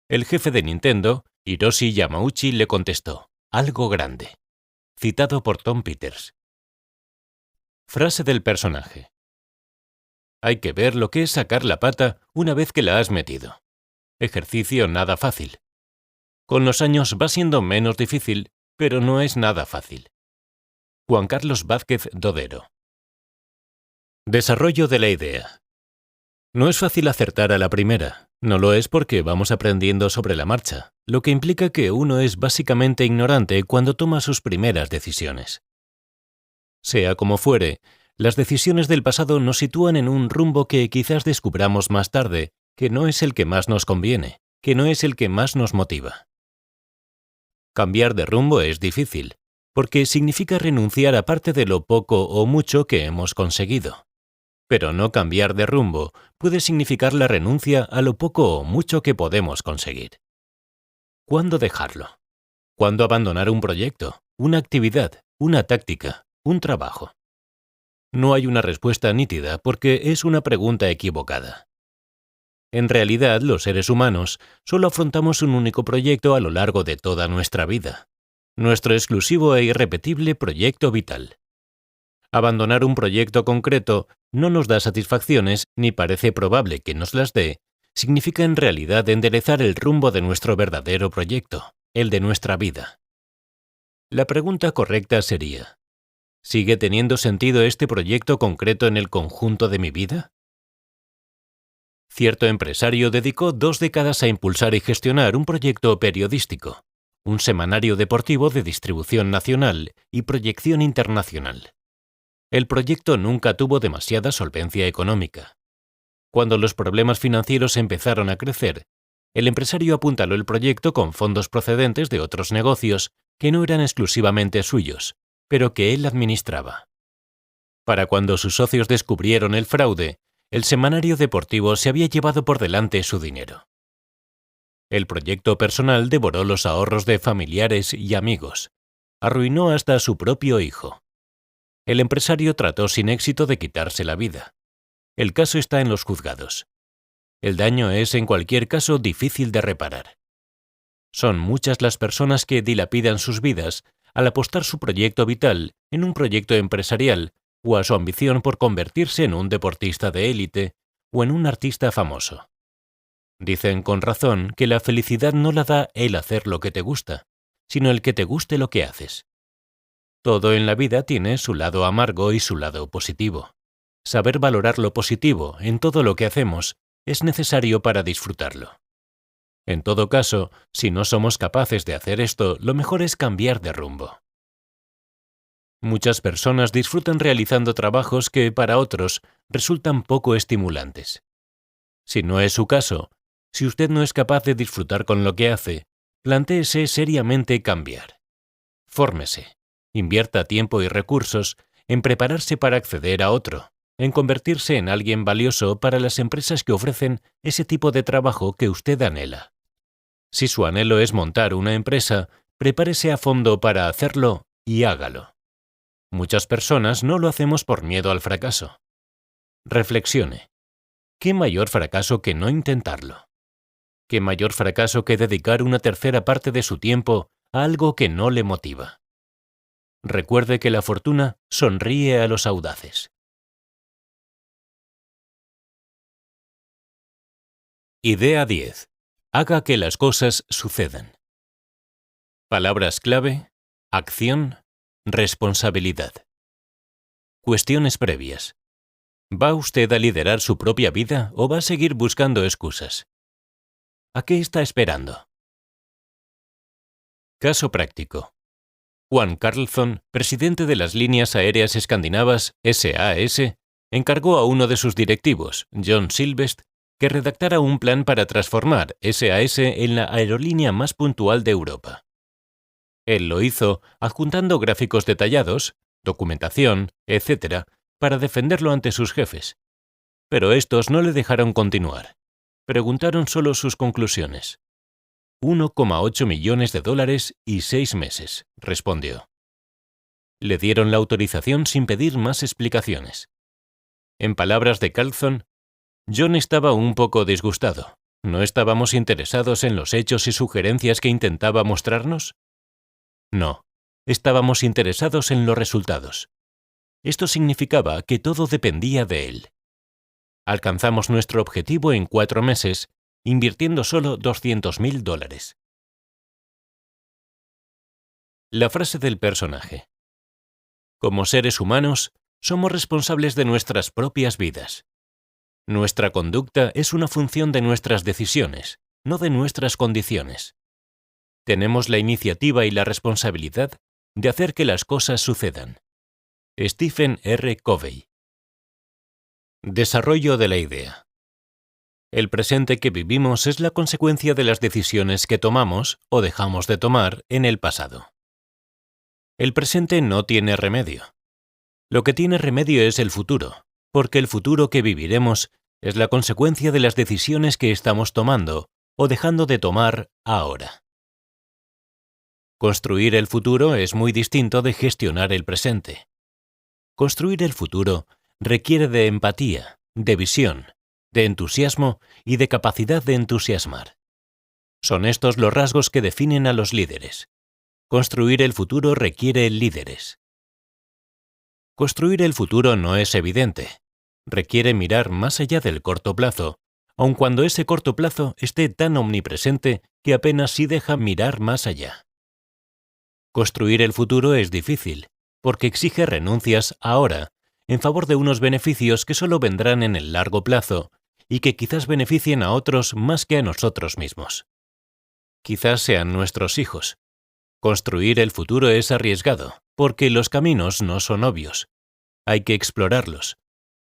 B: El jefe de Nintendo, Hiroshi Yamauchi, le contestó: algo grande. Citado por Tom Peters. Frase del personaje. Hay que ver lo que es sacar la pata una vez que la has metido. Ejercicio nada fácil. Con los años va siendo menos difícil, pero no es nada fácil. Juan Carlos Vázquez Dodero. Desarrollo de la idea. No es fácil acertar a la primera. No lo es porque vamos aprendiendo sobre la marcha, lo que implica que uno es básicamente ignorante cuando toma sus primeras decisiones. Sea como fuere, las decisiones del pasado nos sitúan en un rumbo que quizás descubramos más tarde, que no es el que más nos conviene, que no es el que más nos motiva. Cambiar de rumbo es difícil, porque significa renunciar a parte de lo poco o mucho que hemos conseguido. Pero no cambiar de rumbo puede significar la renuncia a lo poco o mucho que podemos conseguir. ¿Cuándo dejarlo? ¿Cuándo abandonar un proyecto, una actividad, una táctica, un trabajo? No hay una respuesta nítida porque es una pregunta equivocada. En realidad, los seres humanos solo afrontamos un único proyecto a lo largo de toda nuestra vida, nuestro exclusivo e irrepetible proyecto vital. Abandonar un proyecto concreto no nos da satisfacciones ni parece probable que nos las dé, significa en realidad enderezar el rumbo de nuestro verdadero proyecto, el de nuestra vida. La pregunta correcta sería: ¿sigue teniendo sentido este proyecto concreto en el conjunto de mi vida? Cierto empresario dedicó 2 décadas a impulsar y gestionar un proyecto periodístico, un semanario deportivo de distribución nacional y proyección internacional. El proyecto nunca tuvo demasiada solvencia económica. Cuando los problemas financieros empezaron a crecer, el empresario apuntaló el proyecto con fondos procedentes de otros negocios que no eran exclusivamente suyos, pero que él administraba. Para cuando sus socios descubrieron el fraude, el semanario deportivo se había llevado por delante su dinero. El proyecto personal devoró los ahorros de familiares y amigos. Arruinó hasta a su propio hijo. El empresario trató sin éxito de quitarse la vida. El caso está en los juzgados. El daño es, en cualquier caso, difícil de reparar. Son muchas las personas que dilapidan sus vidas al apostar su proyecto vital en un proyecto empresarial o a su ambición por convertirse en un deportista de élite o en un artista famoso. Dicen con razón que la felicidad no la da el hacer lo que te gusta, sino el que te guste lo que haces. Todo en la vida tiene su lado amargo y su lado positivo. Saber valorar lo positivo en todo lo que hacemos es necesario para disfrutarlo. En todo caso, si no somos capaces de hacer esto, lo mejor es cambiar de rumbo. Muchas personas disfrutan realizando trabajos que, para otros, resultan poco estimulantes. Si no es su caso, si usted no es capaz de disfrutar con lo que hace, plantéese seriamente cambiar. Fórmese, invierta tiempo y recursos en prepararse para acceder a otro, en convertirse en alguien valioso para las empresas que ofrecen ese tipo de trabajo que usted anhela. Si su anhelo es montar una empresa, prepárese a fondo para hacerlo y hágalo. Muchas personas no lo hacemos por miedo al fracaso. Reflexione. ¿Qué mayor fracaso que no intentarlo? ¿Qué mayor fracaso que dedicar una tercera parte de su tiempo a algo que no le motiva? Recuerde que la fortuna sonríe a los audaces. Idea 10. Haga que las cosas sucedan. Palabras clave: acción, responsabilidad. Cuestiones previas. ¿Va usted a liderar su propia vida o va a seguir buscando excusas? ¿A qué está esperando? Caso práctico. Juan Carlsson, presidente de las líneas aéreas escandinavas SAS, encargó a uno de sus directivos, John Sylvest, que redactara un plan para transformar SAS en la aerolínea más puntual de Europa. Él lo hizo adjuntando gráficos detallados, documentación, etc., para defenderlo ante sus jefes. Pero estos no le dejaron continuar. Preguntaron solo sus conclusiones. 1,8 millones de dólares y 6 meses, respondió. Le dieron la autorización sin pedir más explicaciones. En palabras de Carlsson, John estaba un poco disgustado. ¿No estábamos interesados en los hechos y sugerencias que intentaba mostrarnos? No, estábamos interesados en los resultados. Esto significaba que todo dependía de él. Alcanzamos nuestro objetivo en 4 meses, invirtiendo solo $200,000. La frase del personaje. Como seres humanos, somos responsables de nuestras propias vidas. Nuestra conducta es una función de nuestras decisiones, no de nuestras condiciones. Tenemos la iniciativa y la responsabilidad de hacer que las cosas sucedan. Stephen R. Covey. Desarrollo de la idea. El presente que vivimos es la consecuencia de las decisiones que tomamos o dejamos de tomar en el pasado. El presente no tiene remedio. Lo que tiene remedio es el futuro, porque el futuro que viviremos es la consecuencia de las decisiones que estamos tomando o dejando de tomar ahora. Construir el futuro es muy distinto de gestionar el presente. Construir el futuro requiere de empatía, de visión, de entusiasmo y de capacidad de entusiasmar. Son estos los rasgos que definen a los líderes. Construir el futuro requiere líderes. Construir el futuro no es evidente. Requiere mirar más allá del corto plazo, aun cuando ese corto plazo esté tan omnipresente que apenas sí deja mirar más allá. Construir el futuro es difícil, porque exige renuncias ahora, en favor de unos beneficios que solo vendrán en el largo plazo y que quizás beneficien a otros más que a nosotros mismos. Quizás sean nuestros hijos. Construir el futuro es arriesgado, porque los caminos no son obvios. Hay que explorarlos.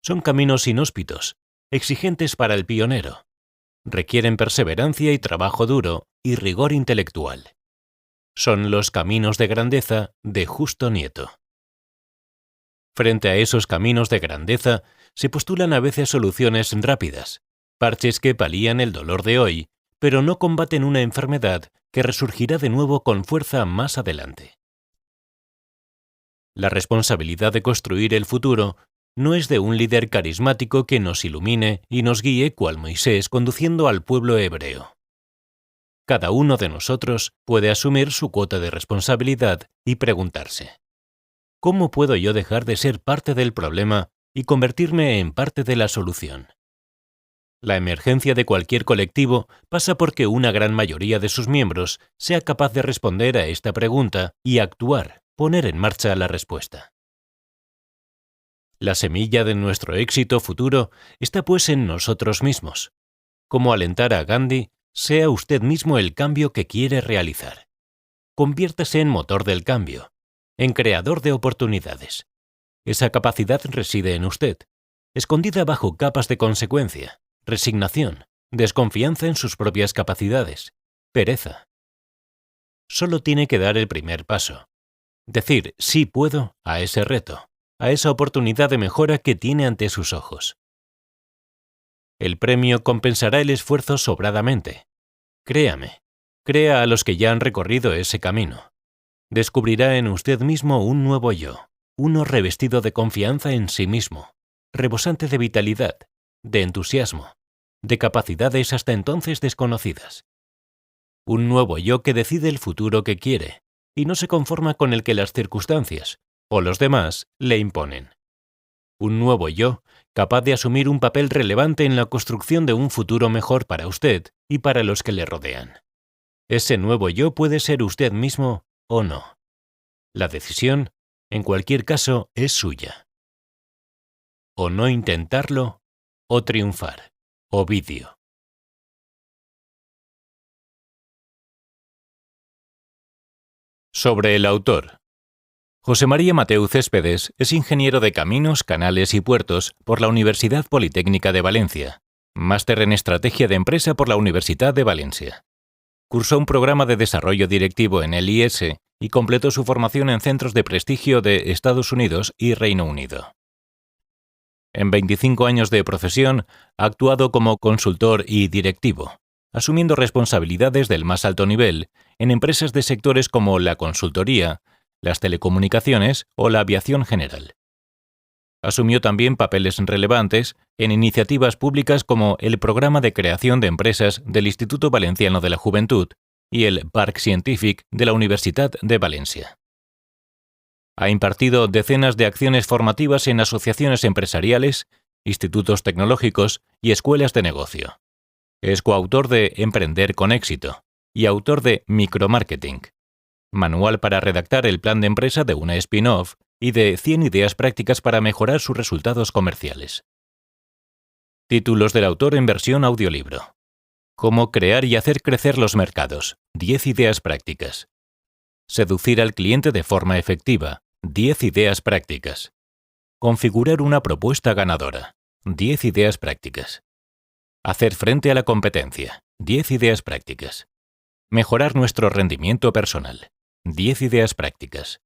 B: Son caminos inhóspitos, exigentes para el pionero. Requieren perseverancia y trabajo duro y rigor intelectual. Son los caminos de grandeza de Justo Nieto. Frente a esos caminos de grandeza, se postulan a veces soluciones rápidas, parches que palían el dolor de hoy, pero no combaten una enfermedad que resurgirá de nuevo con fuerza más adelante. La responsabilidad de construir el futuro no es de un líder carismático que nos ilumine y nos guíe cual Moisés conduciendo al pueblo hebreo. Cada uno de nosotros puede asumir su cuota de responsabilidad y preguntarse: ¿cómo puedo yo dejar de ser parte del problema y convertirme en parte de la solución? La emergencia de cualquier colectivo pasa porque una gran mayoría de sus miembros sea capaz de responder a esta pregunta y actuar, poner en marcha la respuesta. La semilla de nuestro éxito futuro está pues en nosotros mismos. Como alentar a Gandhi, sea usted mismo el cambio que quiere realizar. Conviértase en motor del cambio, en creador de oportunidades. Esa capacidad reside en usted, escondida bajo capas de consecuencia, resignación, desconfianza en sus propias capacidades, pereza. Solo tiene que dar el primer paso. Decir sí puedo a ese reto, a esa oportunidad de mejora que tiene ante sus ojos. El premio compensará el esfuerzo sobradamente. Créame, crea a los que ya han recorrido ese camino. Descubrirá en usted mismo un nuevo yo, uno revestido de confianza en sí mismo, rebosante de vitalidad, de entusiasmo, de capacidades hasta entonces desconocidas. Un nuevo yo que decide el futuro que quiere y no se conforma con el que las circunstancias o los demás le imponen. Un nuevo yo capaz de asumir un papel relevante en la construcción de un futuro mejor para usted y para los que le rodean. Ese nuevo yo puede ser usted mismo o no. La decisión, en cualquier caso, es suya. O no intentarlo, o triunfar. Ovidio. Sobre el autor. José María Mateu Céspedes es ingeniero de caminos, canales y puertos por la Universidad Politécnica de Valencia, máster en Estrategia de Empresa por la Universidad de Valencia. Cursó un programa de desarrollo directivo en el IES y completó su formación en centros de prestigio de Estados Unidos y Reino Unido. En 25 años de profesión, ha actuado como consultor y directivo, asumiendo responsabilidades del más alto nivel en empresas de sectores como la consultoría, las telecomunicaciones o la aviación general. Asumió también papeles relevantes en iniciativas públicas como el Programa de Creación de Empresas del Instituto Valenciano de la Juventud y el Parc Científic de la Universitat de Valencia. Ha impartido decenas de acciones formativas en asociaciones empresariales, institutos tecnológicos y escuelas de negocio. Es coautor de Emprender con éxito y autor de Micromarketing, manual para redactar el plan de empresa de una spin-off y de 100 ideas prácticas para mejorar sus resultados comerciales. Títulos del autor en versión audiolibro. Cómo crear y hacer crecer los mercados. 10 ideas prácticas. Seducir al cliente de forma efectiva. 10 ideas prácticas. Configurar una propuesta ganadora. 10 ideas prácticas. Hacer frente a la competencia. 10 ideas prácticas. Mejorar nuestro rendimiento personal. 10 ideas prácticas.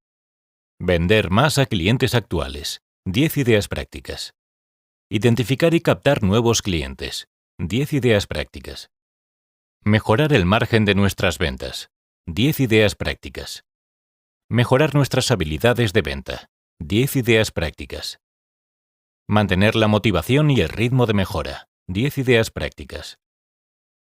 B: Vender más a clientes actuales. 10 ideas prácticas. Identificar y captar nuevos clientes. 10 ideas prácticas. Mejorar el margen de nuestras ventas. 10 ideas prácticas. Mejorar nuestras habilidades de venta. 10 ideas prácticas. Mantener la motivación y el ritmo de mejora. 10 ideas prácticas.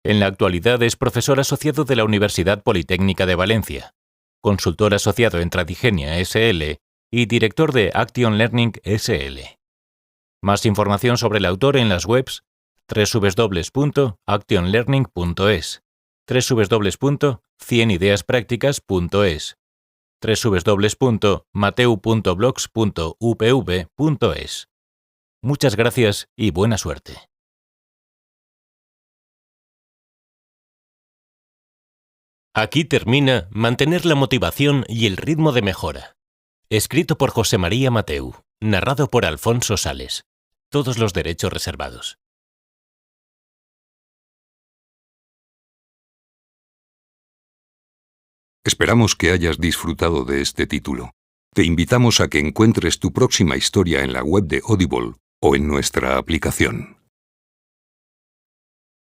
B: En la actualidad es profesor asociado de la Universidad Politécnica de Valencia, consultor asociado en Tradigenia SL y director de Action Learning SL. Más información sobre el autor en las webs www.actionlearning.es, www.100ideaspracticas.es, www.mateu.blogs.upv.es. Muchas gracias y buena suerte. Aquí termina Mantener la motivación y el ritmo de mejora. Escrito por José María Mateu, narrado por Alfonso Sales. Todos los derechos reservados.
A: Esperamos que hayas disfrutado de este título. Te invitamos a que encuentres tu próxima historia en la web de Audible o en nuestra aplicación.